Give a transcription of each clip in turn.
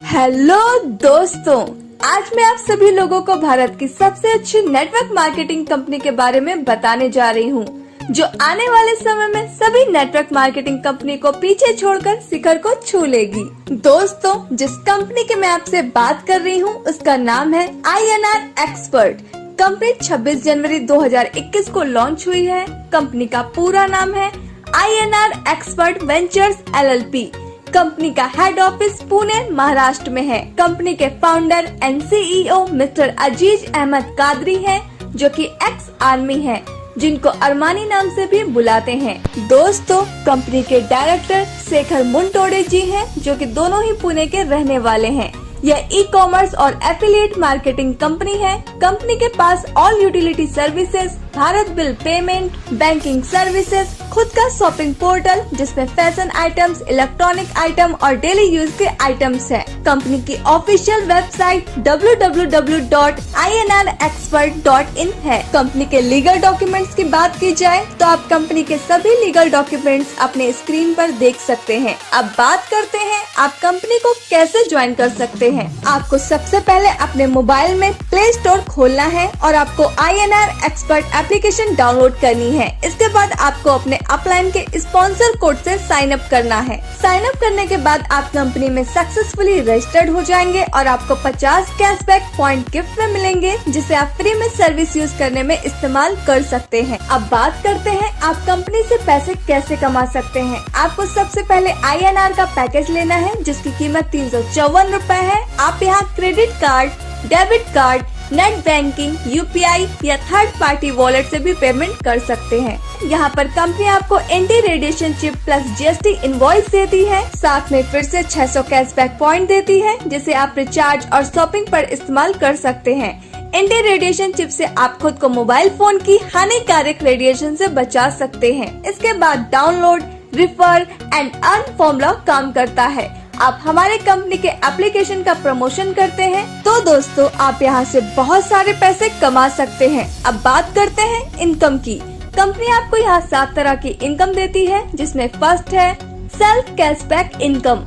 Hello दोस्तों, आज मैं आप सभी लोगों को भारत की सबसे अच्छी नेटवर्क मार्केटिंग कंपनी के बारे में बताने जा रही हूँ, जो आने वाले समय में सभी नेटवर्क मार्केटिंग कंपनी को पीछे छोड़कर शिखर को छू लेगी। दोस्तों, जिस कंपनी की मैं आपसे बात कर रही हूँ उसका नाम है INR एक्सपर्ट। कंपनी 26 जनवरी 2021 को लॉन्च हुई है। कंपनी का पूरा नाम है INR expert ventures LLP। Company का हेड ऑफिस पुणे महाराष्ट्र में है। कंपनी के फाउंडर एंड CEO मिस्टर अजीज अहमद कादरी हैं, जो कि एक्स आर्मी हैं, जिनको अरमानी नाम से भी बुलाते हैं। दोस्तों, कंपनी के डायरेक्टर शेखर मुंटोडे जी हैं, जो कि दोनों ही पुणे के रहने वाले हैं। यह ई-कॉमर्स और एफिलिएट मार्केटिंग कंपनी है। कंपनी के पास all utility services, Bharat bill payment, banking services, खुद का शॉपिंग पोर्टल जिसमें फैशन आइटम्स, इलेक्ट्रॉनिक आइटम और डेली यूज के आइटम्स है। कंपनी की ऑफिशियल वेबसाइट www.inrexpert.in है। कंपनी के लीगल डॉक्यूमेंट्स की बात की जाए तो आप कंपनी के सभी लीगल डॉक्यूमेंट्स अपने स्क्रीन पर देख सकते हैं। अब बात करते हैं आप कंपनी को कैसे ज्वाइन कर सकते हैं। आपको सबसे पहले अपने मोबाइल में प्ले स्टोर खोलना है और आपको INR एक्सपर्ट एप्लीकेशन डाउनलोड करनी है। इसके बाद आपको अपने अपलाइन के स्पॉन्सर कोड से साइन अप करना है। साइन अप करने के बाद आप कंपनी में सक्सेसफुली रजिस्टर्ड हो जाएंगे और आपको 50 कैशबैक पॉइंट गिफ्ट में मिलेंगे, जिसे आप फ्री में सर्विस यूज करने में इस्तेमाल कर सकते हैं। अब बात करते हैं आप कंपनी से पैसे कैसे कमा सकते हैं। आपको सबसे पहले INR का पैकेज लेना है, जिसकी कीमत 354 रूपए है। आप यहाँ credit card, debit card, net banking, UPI या थर्ड पार्टी वॉलेट से भी पेमेंट कर सकते हैं। यहाँ पर कंपनी आपको anti radiation chip plus GST invoice देती है। साथ में फिर से 600 कैशबैक पॉइंट देती है, जिसे आप रिचार्ज और शॉपिंग पर इस्तेमाल कर सकते हैं। एंटी रेडिएशन चिप से आप खुद को मोबाइल फोन की हानिकारक रेडिएशन से बचा सकते हैं। इसके बाद download, refer and earn formula काम करता है। आप हमारे कंपनी के एप्लीकेशन का प्रमोशन करते हैं तो दोस्तों आप यहाँ से बहुत सारे पैसे कमा सकते हैं। अब बात करते हैं इनकम की। कंपनी आपको यहाँ 7 तरह की इनकम देती है, जिसमें फर्स्ट है सेल्फ कैशबैक इनकम,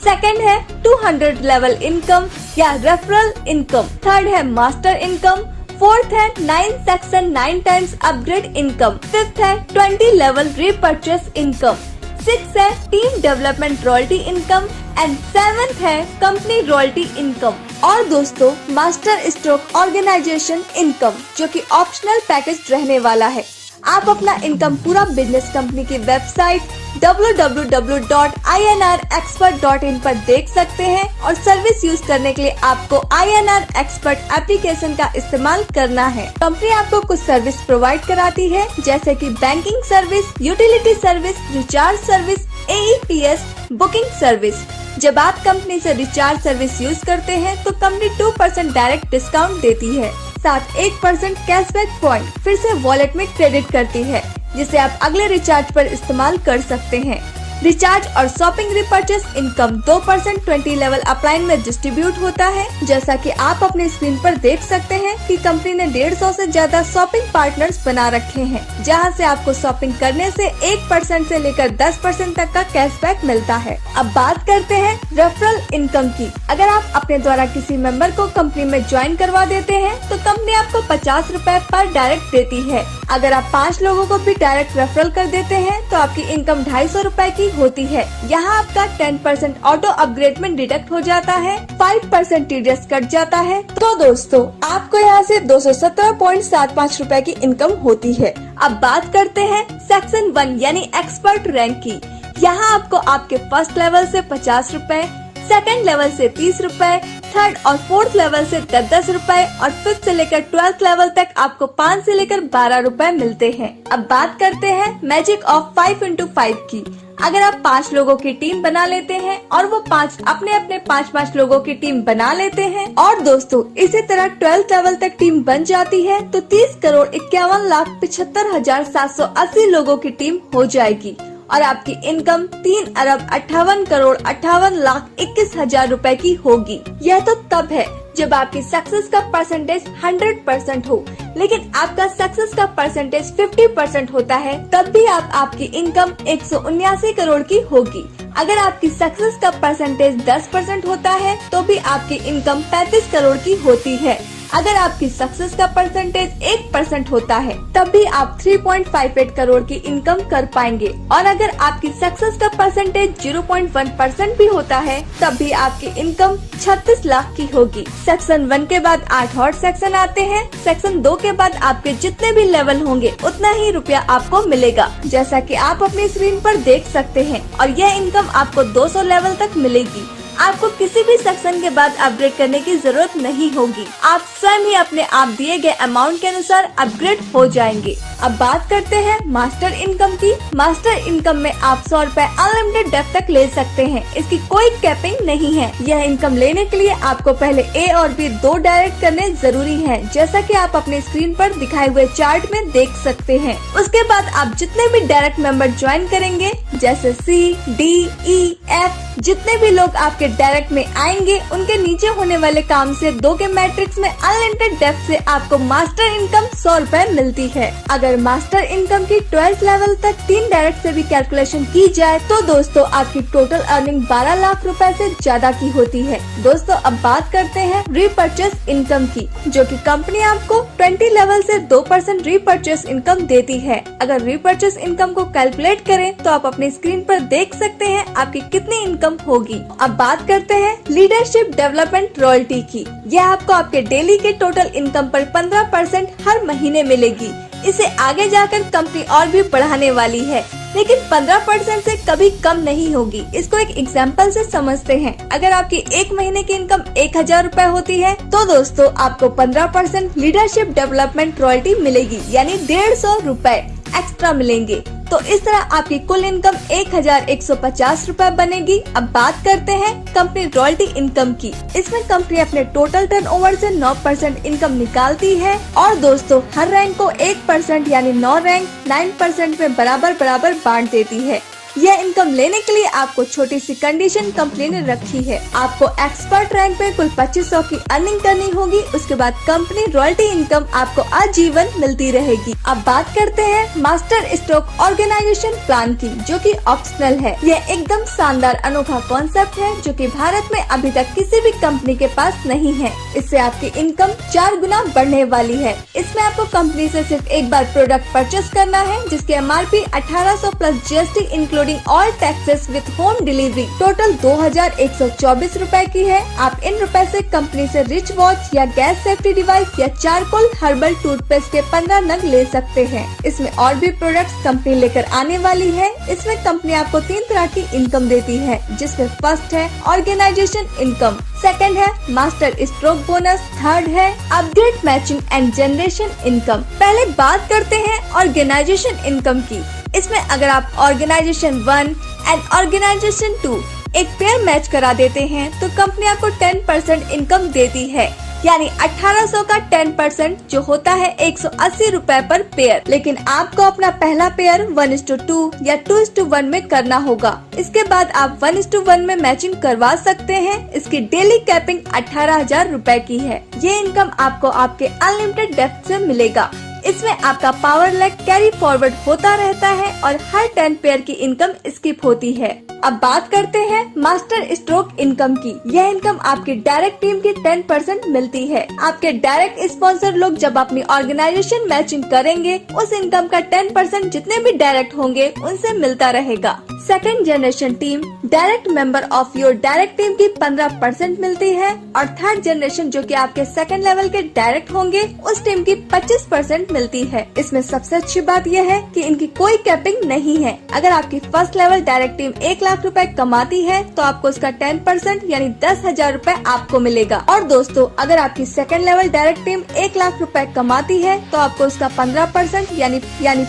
सेकंड है 200 लेवल इनकम या रेफरल इनकम, थर्ड है मास्टर इनकम, फोर्थ है 9 section 9 times upgrade income, fifth है 20 लेवल रीपर्चेस इनकम, 6 है team development royalty income and 7th है कंपनी रॉयल्टी इनकम। और दोस्तों मास्टर स्ट्रोक ऑर्गेनाइजेशन इनकम, जो कि ऑप्शनल पैकेज रहने वाला है। आप अपना इनकम पूरा बिजनेस कंपनी की वेबसाइट www.inrexpert.in पर देख सकते हैं और सर्विस यूज करने के लिए आपको INR एक्सपर्ट एप्लीकेशन का इस्तेमाल करना है। कंपनी आपको कुछ सर्विस प्रोवाइड कराती है, जैसे कि banking service, utility service, recharge service, AEPS, booking service. जब आप कंपनी से रिचार्ज सर्विस यूज करते हैं तो कंपनी 2% डायरेक्ट डिस्काउंट देती है, साथ 1% कैशबैक पॉइंट फिर से वॉलेट में क्रेडिट करती है, जिसे आप अगले रिचार्ज पर इस्तेमाल कर सकते हैं। रिचार्ज और shopping repurchase income 2% 20 level upline में डिस्ट्रीब्यूट होता है। जैसा कि आप अपने स्क्रीन पर देख सकते हैं कि कंपनी ने 150 से ज्यादा शॉपिंग पार्टनर्स बना रखे हैं, जहां से आपको शॉपिंग करने से 1% से लेकर 10% तक का कैशबैक मिलता है। अब बात करते हैं रेफरल इनकम की। अगर आप अपने द्वारा किसी मेंबर को कंपनी में ज्वाइन करवा देते हैं तो कंपनी आपको 50 रूपए पर डायरेक्ट देती है। अगर आप 5 लोगों को भी डायरेक्ट रेफरल कर देते हैं तो आपकी इनकम 250 रूपए की होती है। यहाँ आपका 10% ऑटो अपग्रेड में डिडक्ट हो जाता है, 5% TDS कट जाता है। तो दोस्तों आपको यहाँ से 217.75 रूपए की इनकम होती है। अब बात करते हैं सेक्शन 1 यानी एक्सपर्ट रैंक की। यहाँ आपको आपके फर्स्ट लेवल से 50 रूपए, सेकंड लेवल से 30 रूपए, थर्ड और फोर्थ लेवल से 10 रूपए और फिफ्थ से लेकर 12th लेवल तक आपको 5 से लेकर 12 रूपए मिलते हैं। अब बात करते हैं मैजिक ऑफ 5x5 की। अगर आप 5 लोगों की टीम बना लेते हैं और वो 5 अपने अपने 5 लोगों की टीम बना लेते हैं और दोस्तों इसी तरह 12th लेवल तक टीम बन जाती है तो 30,51,75,780 लोगों की टीम हो जाएगी और आपकी इनकम 3,58,58,21,000 रूपए की होगी। यह तो तब है जब आपकी सक्सेस का परसेंटेज 100% हो, लेकिन आपका सक्सेस का परसेंटेज 50% होता है, तब भी आपकी इनकम 179 करोड़ की होगी। अगर आपकी सक्सेस का परसेंटेज 10% होता है तो भी आपकी इनकम 35 करोड़ की होती है। अगर आपकी सक्सेस का परसेंटेज 1% होता है तब भी आप 3.58 करोड़ की इनकम कर पाएंगे, और अगर आपकी सक्सेस का परसेंटेज 0.1% भी होता है तब भी आपकी इनकम 36 लाख की होगी। सेक्शन 1 के बाद 8 और सेक्शन आते हैं। सेक्शन 2 के बाद आपके जितने भी लेवल होंगे उतना ही रुपया आपको मिलेगा, जैसा कि आप अपनी स्क्रीन पर देख सकते हैं, और यह इनकम आपको 200 लेवल तक मिलेगी। आपको किसी भी सेक्शन के बाद अपग्रेड करने की जरूरत नहीं होगी, आप स्वयं ही अपने आप दिए गए अमाउंट के अनुसार अपग्रेड हो जाएंगे। अब बात करते हैं मास्टर इनकम की। मास्टर इनकम में आप 100 रुपए अनलिमिटेड डेप्थ तक ले सकते हैं, इसकी कोई कैपिंग नहीं है। यह इनकम लेने के लिए आपको पहले ए और बी 2 डायरेक्ट करने जरूरी है, जैसा कि आप अपने स्क्रीन पर दिखाए हुए चार्ट में देख सकते हैं। उसके बाद आप जितने भी डायरेक्ट मेंबर ज्वाइन करेंगे, जैसे सी, डी, ई, एफ, जितने भी लोग आपके डायरेक्ट में आएंगे, उनके नीचे होने वाले काम से 2 के मैट्रिक्स में अनलिमिटेड डेप्थ से आपको मास्टर इनकम 100 रुपए मिलती है। अगर मास्टर इनकम की 12th लेवल तक 3 डायरेक्ट से भी कैलकुलेशन की जाए तो दोस्तों आपकी टोटल अर्निंग 12 लाख रुपए से ज्यादा की होती है। दोस्तों अब बात करते हैं रीपर्चेस इनकम की, जो कि कंपनी आपको 20 लेवल से 2% रीपर्चेस इनकम देती है। अगर रीपर्चेस इनकम को कैलकुलेट करें तो आप अपनी स्क्रीन पर देख सकते हैं आपकी कितनी इनकम होगी। अब बात करते हैं लीडरशिप डेवलपमेंट रॉयल्टी की। यह आपको आपके डेली के टोटल इनकम पर 15% हर महीने मिलेगी। इसे आगे जाकर कंपनी और भी बढ़ाने वाली है, लेकिन 15% से कभी कम नहीं होगी। इसको एक एग्जाम्पल से समझते हैं। अगर आपकी एक महीने की इनकम 1000 रुपए होती है तो दोस्तों आपको 15% लीडरशिप डेवलपमेंट रॉयल्टी मिलेगी, यानी 150 रुपए एक्स्ट्रा मिलेंगे। तो इस तरह आपकी कुल इनकम 1150 रुपए बनेगी। अब बात करते हैं कंपनी रॉयल्टी इनकम की। इसमें कंपनी अपने टोटल टर्नओवर से 9% इनकम निकालती है, और दोस्तों हर रैंक को 1% यानी 9 रैंक 9% में बराबर बराबर बांट देती है। यह इनकम लेने के लिए आपको छोटी सी कंडीशन कंपनी ने रखी है। आपको एक्सपर्ट रैंक में कुल 2500 की अर्निंग करनी होगी। उसके बाद कंपनी रॉयल्टी इनकम आपको आजीवन मिलती रहेगी। अब बात करते हैं मास्टर स्ट्रोक ऑर्गेनाइजेशन प्लान की, जो कि ऑप्शनल है। यह एकदम शानदार अनोखा कॉन्सेप्ट है जो कि भारत में अभी तक किसी भी कंपनी के पास नहीं है। इससे आपकी इनकम 4 गुना बढ़ने वाली है। इसमें आपको कंपनी से सिर्फ एक बार प्रोडक्ट परचेस करना है, जिसके MRP 1800 plus GST including all taxes with home delivery total 2124 रुपए की है। आप इन रुपए से कंपनी से रिच वॉच या गैस सेफ्टी डिवाइस या चारकोल हर्बल टूथपेस्ट के 15 नग ले सकते हैं। इसमें और भी प्रोडक्ट्स कंपनी लेकर आने वाली है। इसमें कंपनी आपको 3 तरह की इनकम देती है, जिसमें फर्स्ट है ऑर्गेनाइजेशन इनकम, सेकंड है मास्टर स्ट्रोक बोनस, थर्ड है upgrade matching and generation income. पहले बात करते हैं ऑर्गेनाइजेशन इनकम की। इसमें अगर आप ऑर्गेनाइजेशन 1 एंड ऑर्गेनाइजेशन 2 एक पेयर मैच करा देते हैं तो कंपनी आपको 10% इनकम देती है, यानी 1800 का 10% जो होता है 180 रुपए पर पेयर। लेकिन आपको अपना पहला पेयर 1:2 या 2:1 में करना होगा। इसके बाद आप 1:1 में मैचिंग करवा सकते हैं। इसकी डेली कैपिंग 18,000 रुपए की है। ये इनकम आपको आपके अनलिमिटेड डेप्थ से मिलेगा। इसमें आपका पावर लैग कैरी फॉरवर्ड होता रहता है और हर 10 पेयर की इनकम स्किप होती है। अब बात करते हैं मास्टर स्ट्रोक इनकम की। यह इनकम आपकी डायरेक्ट टीम की 10% मिलती है। आपके डायरेक्ट स्पॉन्सर लोग जब अपनी ऑर्गेनाइजेशन मैचिंग करेंगे, उस इनकम का 10% जितने भी डायरेक्ट होंगे उनसे मिलता रहेगा। Second generation team direct member of your direct team की 15% मिलती है, और थर्ड जनरेशन जो कि आपके सेकंड लेवल के डायरेक्ट होंगे उस टीम की 25% मिलती है। इसमें सबसे अच्छी बात यह है कि इनकी कोई कैपिंग नहीं है। अगर आपकी first level direct team 1 lakh रुपए कमाती है तो आपको उसका 10% यानी 10,000 रुपए आपको मिलेगा। और दोस्तों अगर आपकी second level direct team 1 lakh रुपए कमाती है तो आपको उसका 15% यानी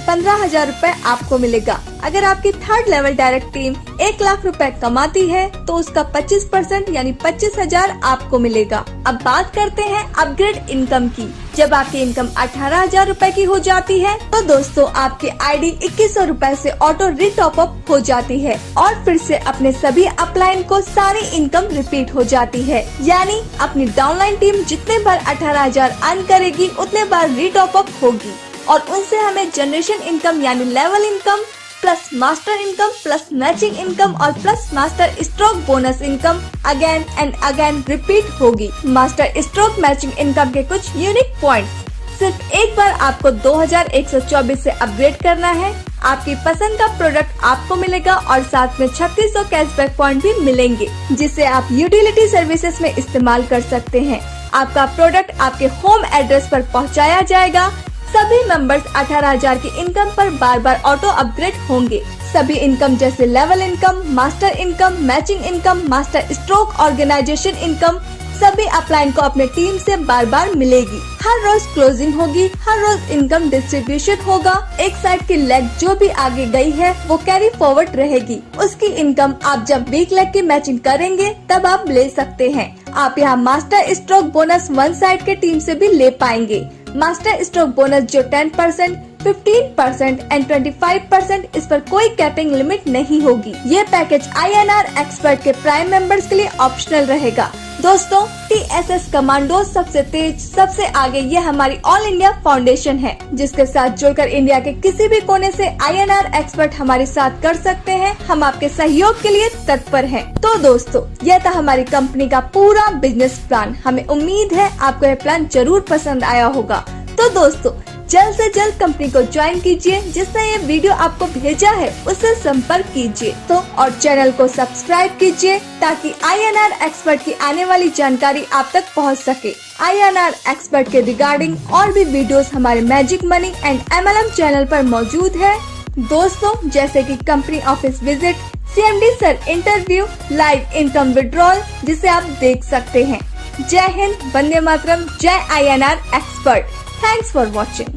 15,000 रुपए आपको मिलेगा। अगर आपकी third level direct team 1 lakh रुपए कमाती है तो उसका 25% यानी 25,000 आपको मिलेगा। अब बात करते हैं अपग्रेड इनकम की। जब आपकी इनकम 18,000 रुपए की हो जाती है तो दोस्तों आपकी आईडी 2100 रुपए से ऑटो रीटॉप अप हो जाती है और फिर से अपने सभी अपलाइन को सारी इनकम रिपीट हो जाती है। यानी अपनी डाउनलाइन टीम जितने बार 18,000 अर्न करेगी उतने बार रीटॉप अप होगी और उनसे हमें जनरेशन इनकम यानी level income plus master income plus matching income और plus master stroke bonus income again and again repeat होगी। मास्टर स्ट्रोक मैचिंग इनकम के कुछ यूनिक पॉइंट्स। सिर्फ एक बार आपको 2124 से अपग्रेड करना है, आपकी पसंद का प्रोडक्ट आपको मिलेगा और साथ में 3600 कैशबैक पॉइंट भी मिलेंगे जिसे आप यूटिलिटी सर्विसेज में इस्तेमाल कर सकते हैं। आपका प्रोडक्ट आपके होम एड्रेस पर पहुंचाया जाएगा। सभी मेंबर्स 18,000 की इनकम पर बार बार ऑटो अपग्रेड होंगे। सभी इनकम जैसे level income, master income, matching income, master stroke, organisation income सभी अपलाइन को अपने टीम से बार बार मिलेगी। हर रोज क्लोजिंग होगी, हर रोज इनकम डिस्ट्रीब्यूशन होगा। एक साइड की लेग जो भी आगे गई है वो कैरी फॉरवर्ड रहेगी। उसकी इनकम आप जब वीक लेग की मैचिंग करेंगे तब आप ले सकते हैं। आप यहाँ master stroke bonus one side के टीम से भी ले पाएंगे। मास्टर स्ट्रोक बोनस जो 10%, 15% एंड 25% इस पर कोई कैपिंग लिमिट नहीं होगी। ये पैकेज INR एक्सपर्ट के प्राइम मेंबर्स के लिए ऑप्शनल रहेगा। दोस्तों TSS कमांडो सबसे तेज सबसे आगे ये हमारी ऑल इंडिया फाउंडेशन है जिसके साथ जुड़कर इंडिया के किसी भी कोने से INR एक्सपर्ट हमारे साथ कर सकते हैं। हम आपके सहयोग के लिए तत्पर हैं। तो दोस्तों यह था हमारी कंपनी का पूरा बिजनेस प्लान। हमें उम्मीद है आपको यह प्लान जरूर पसंद आया होगा। तो दोस्तों जल्द से जल्द कंपनी को ज्वाइन कीजिए। जिसने ये वीडियो आपको भेजा है उससे संपर्क कीजिए तो और चैनल को सब्सक्राइब कीजिए ताकि INR एक्सपर्ट की आने वाली जानकारी आप तक पहुंच सके। INR एक्सपर्ट के रिगार्डिंग और भी वीडियोस हमारे magic money and MLM channel पर मौजूद है दोस्तों, जैसे कि company office visit, CMD sir interview, live income withdrawal जिसे आप देख सकते हैं। जय हिंद, वंदे मातरम, जय INR expert. Thanks for watching.